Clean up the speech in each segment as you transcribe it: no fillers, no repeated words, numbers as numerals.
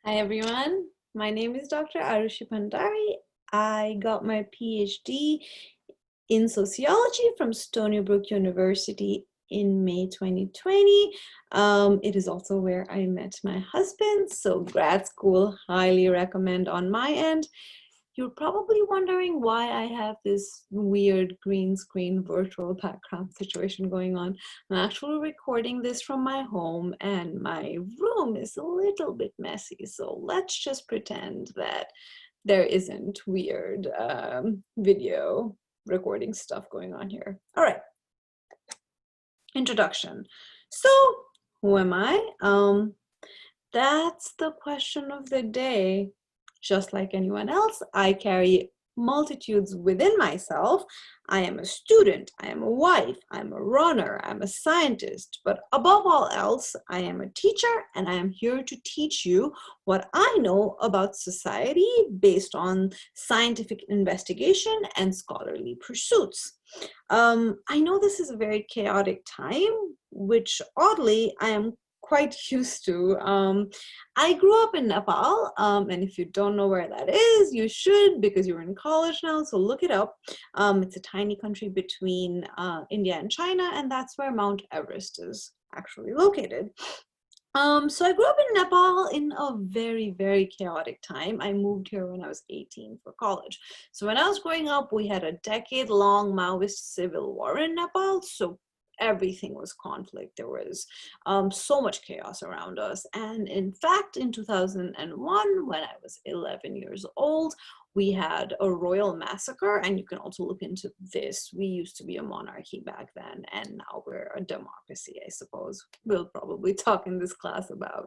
Hi everyone, my name is Dr. Aarushi Bhandar. I got my PhD in sociology from Stony Brook University in May 2020. It is also where I met my husband, so grad school, highly recommend on my end. You're probably wondering why I have this weird green screen virtual background situation going on. I'm actually recording this from my home and my room is a little bit messy. So let's just pretend that there isn't weird video recording stuff going on here. All right, introduction. So who am I? That's the question of the day. Just like anyone else, I carry multitudes within myself. I am a student, I am a wife, I'm a runner, I'm a scientist, but above all else, I am a teacher and I am here to teach you what I know about society based on scientific investigation and scholarly pursuits. I know this is a very chaotic time, which oddly I am quite used to. I grew up in Nepal, and if you don't know where that is, you should because you're in college now, so look it up. It's a tiny country between India and China, and that's where Mount Everest is actually located. So I grew up in Nepal in a very, very chaotic time. I moved here when I was 18 for college. So when I was growing up, we had a decade-long Maoist civil war in Nepal. So everything was conflict. There was so much chaos around us. And in fact, in 2001, when I was 11 years old, we had a royal massacre, and you can also look into this. We used to be a monarchy back then, and now we're a democracy, I suppose. We'll probably talk in this class about,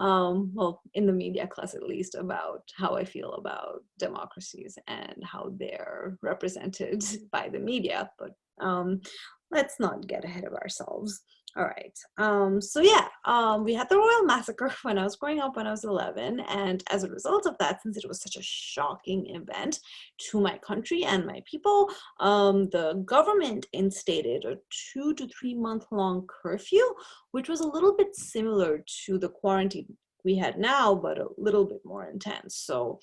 well, in the media class at least, about how I feel about democracies and how they're represented by the media. But let's not get ahead of ourselves. All right. So yeah, we had the royal massacre when I was growing up when I was 11. And as a result of that, since it was such a shocking event to my country and my people, the government instated a 2 to 3 month long curfew, which was a little bit similar to the quarantine we had now, but a little bit more intense. So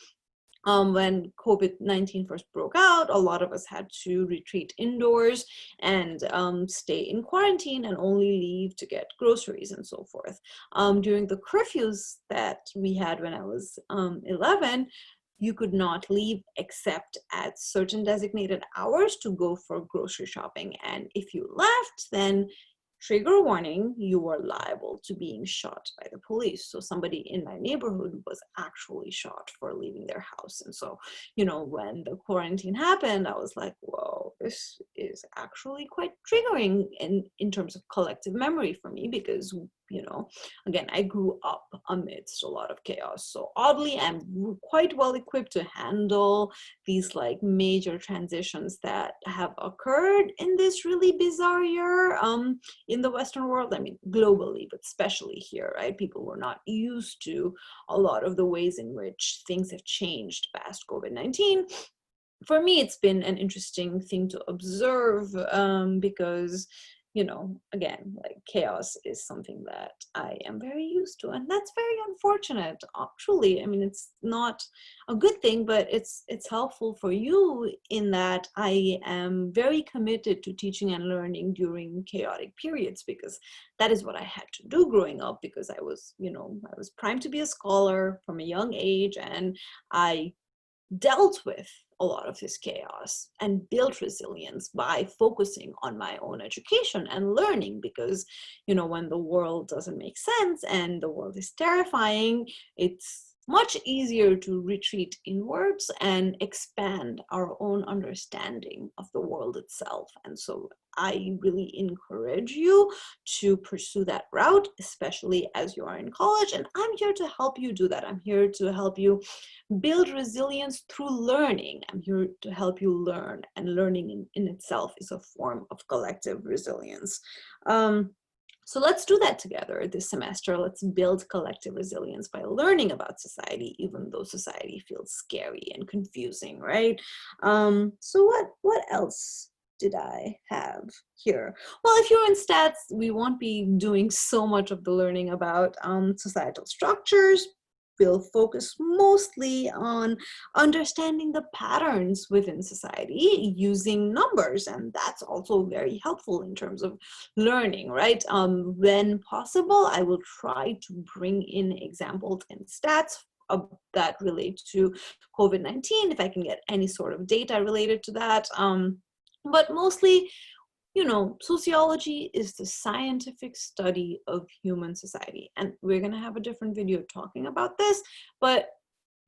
when COVID-19 first broke out, a lot of us had to retreat indoors and stay in quarantine and only leave to get groceries and so forth. During the curfews that we had when I was 11, you could not leave except at certain designated hours to go for grocery shopping. And if you left, then trigger warning, you were liable to being shot by the police. So somebody in my neighborhood was actually shot for leaving their house. And so, when the quarantine happened, I was like, whoa, this is actually quite triggering in terms of collective memory for me because, again, I grew up amidst a lot of chaos. So oddly, I'm quite well equipped to handle these like major transitions that have occurred in this really bizarre year. In the Western world, I mean, globally, but especially here, right? People were not used to a lot of the ways in which things have changed past COVID-19. For me, it's been an interesting thing to observe because, again, like chaos is something that I am very used to, and that's very unfortunate. Truly, I mean, it's not a good thing, but it's helpful for you in that I am very committed to teaching and learning during chaotic periods because that is what I had to do growing up because I was primed to be a scholar from a young age, and I dealt with a lot of this chaos and built resilience by focusing on my own education and learning because when the world doesn't make sense and the world is terrifying, it's much easier to retreat inwards and expand our own understanding of the world itself. And so I really encourage you to pursue that route, especially as you are in college. And I'm here to help you do that. I'm here to help you build resilience through learning. I'm here to help you learn, and learning in itself is a form of collective resilience. So let's do that together this semester. Let's build collective resilience by learning about society, even though society feels scary and confusing, right? So what else did I have here? Well, if you're in stats, we won't be doing so much of the learning about societal structures. will focus mostly on understanding the patterns within society using numbers. And that's also very helpful in terms of learning, right? When possible, I will try to bring in examples and stats that relate to COVID-19, if I can get any sort of data related to that. But mostly, you know, sociology is the scientific study of human society. And we're going to have a different video talking about this. But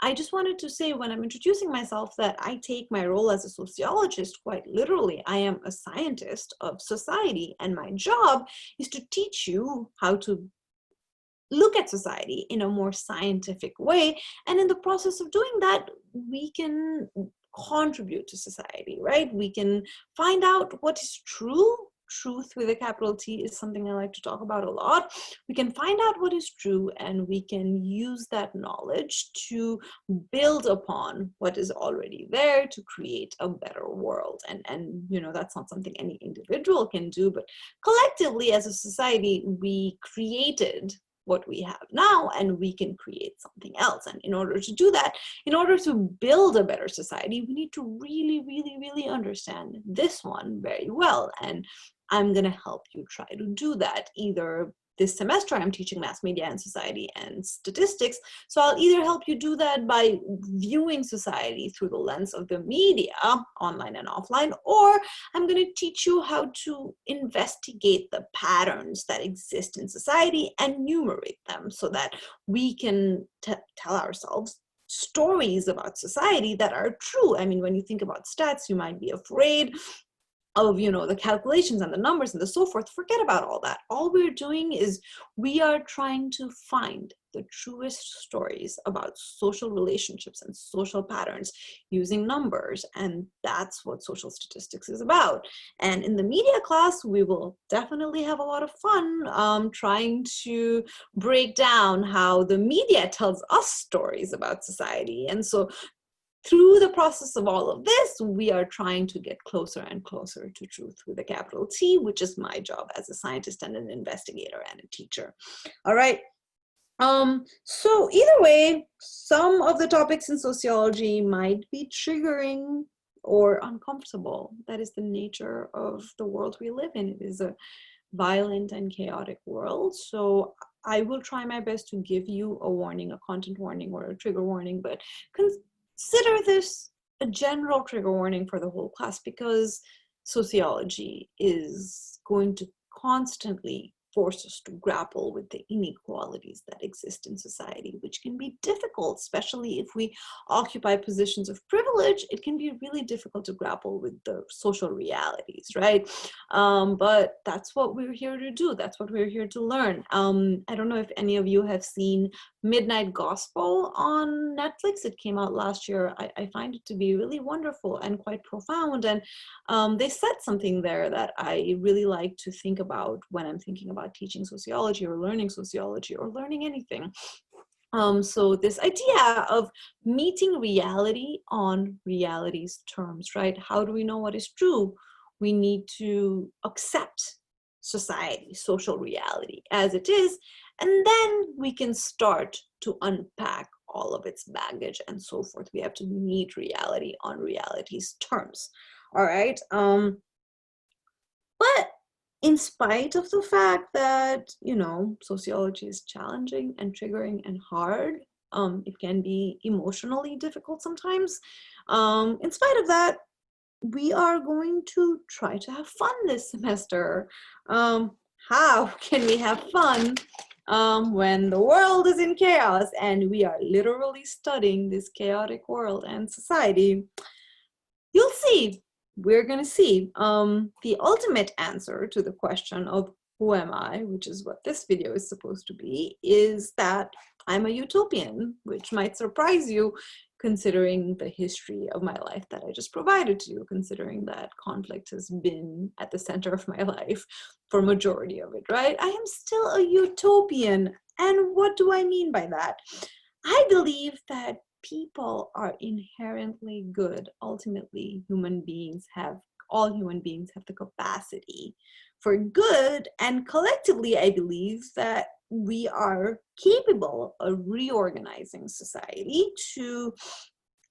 I just wanted to say, when I'm introducing myself, that I take my role as a sociologist quite literally. I am a scientist of society, and my job is to teach you how to look at society in a more scientific way. And in the process of doing that, we can contribute to society, right? We can find out what is true. Truth with a capital T is something I like to talk about a lot. We can find out what is true, and we can use that knowledge to build upon what is already there to create a better world. And you know, that's not something any individual can do, but collectively as a society, we created what we have now, and we can create something else. And in order to do that, in order to build a better society, we need to really, really, really understand this one very well. And I'm going to help you try to do that. Either this semester, I'm teaching mass media and society and statistics. So I'll either help you do that by viewing society through the lens of the media, online and offline, or I'm going to teach you how to investigate the patterns that exist in society and enumerate them so that we can tell ourselves stories about society that are true. I mean, when you think about stats, you might be afraid of, you know, the calculations and the numbers and the so forth. Forget about all that. All we're doing is we are trying to find the truest stories about social relationships and social patterns using numbers. And that's what social statistics is about. And in the media class, we will definitely have a lot of fun trying to break down how the media tells us stories about society. And so through the process of all of this, we are trying to get closer and closer to truth with a capital T, which is my job as a scientist and an investigator and a teacher. All right. So either way, some of the topics in sociology might be triggering or uncomfortable. That is the nature of the world we live in. It is a violent and chaotic world. So I will try my best to give you a warning, a content warning or a trigger warning, but consider this a general trigger warning for the whole class, because sociology is going to constantly force us to grapple with the inequalities that exist in society, which can be difficult, especially if we occupy positions of privilege. It can be really difficult to grapple with the social realities, right? But that's what we're here to do. That's what we're here to learn. I don't know if any of you have seen Midnight Gospel on Netflix. It came out last year. I find it to be really wonderful and quite profound. And they said something there that I really like to think about when I'm thinking about teaching sociology or learning anything. So this idea of meeting reality on reality's terms, right? How do we know what is true? We need to accept society, social reality as it is, and then we can start to unpack all of its baggage and so forth. We have to meet reality on reality's terms. All right. But in spite of the fact that, you know, sociology is challenging and triggering and hard, it can be emotionally difficult sometimes. In spite of that, we are going to try to have fun this semester. How can we have fun when the world is in chaos and we are literally studying this chaotic world and society? You'll see. We're going to see. The ultimate answer to the question of who am I, which is what this video is supposed to be, is that I'm a utopian, which might surprise you considering the history of my life that I just provided to you, considering that conflict has been at the center of my life for majority of it, right? I am still a utopian. And what do I mean by that? I believe that people are inherently good. Ultimately, all human beings have the capacity for good. And collectively, I believe that we are capable of reorganizing society to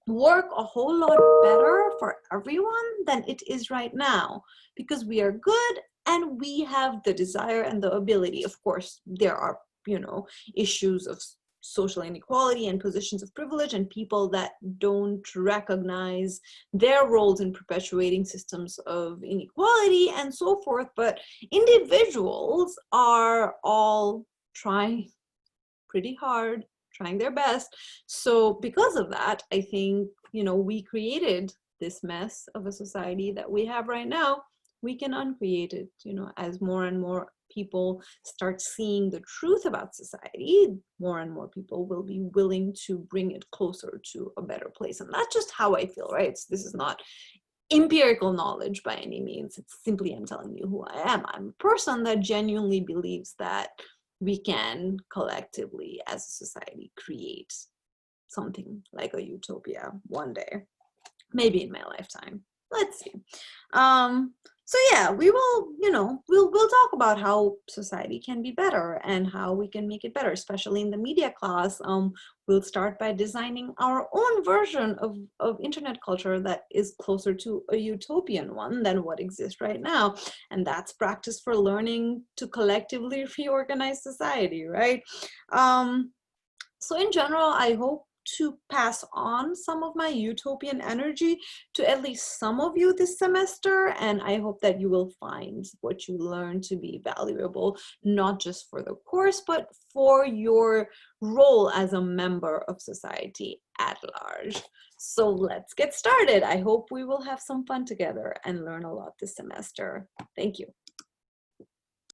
work a whole lot better for everyone than it is right now, because we are good and we have the desire and the ability. Of course, there are, issues of social inequality and positions of privilege and people that don't recognize their roles in perpetuating systems of inequality and so forth. But individuals are all trying pretty hard, trying their best. So because of that, I think, we created this mess of a society that we have right now. We can uncreate it, as more and more people start seeing the truth about society, more and more people will be willing to bring it closer to a better place. And that's just how I feel, right? This is not empirical knowledge by any means. It's simply I'm telling you who I am. I'm a person that genuinely believes that we can collectively as a society create something like a utopia one day, maybe in my lifetime. Let's see. So yeah, we will, we'll talk about how society can be better and how we can make it better, especially in the media class. We'll start by designing our own version of internet culture that is closer to a utopian one than what exists right now. And that's practice for learning to collectively reorganize society, right? So in general, I hope to pass on some of my utopian energy to at least some of you this semester, and I hope that you will find what you learn to be valuable, not just for the course, but for your role as a member of society at large. So let's get started. I hope we will have some fun together and learn a lot this semester. Thank you.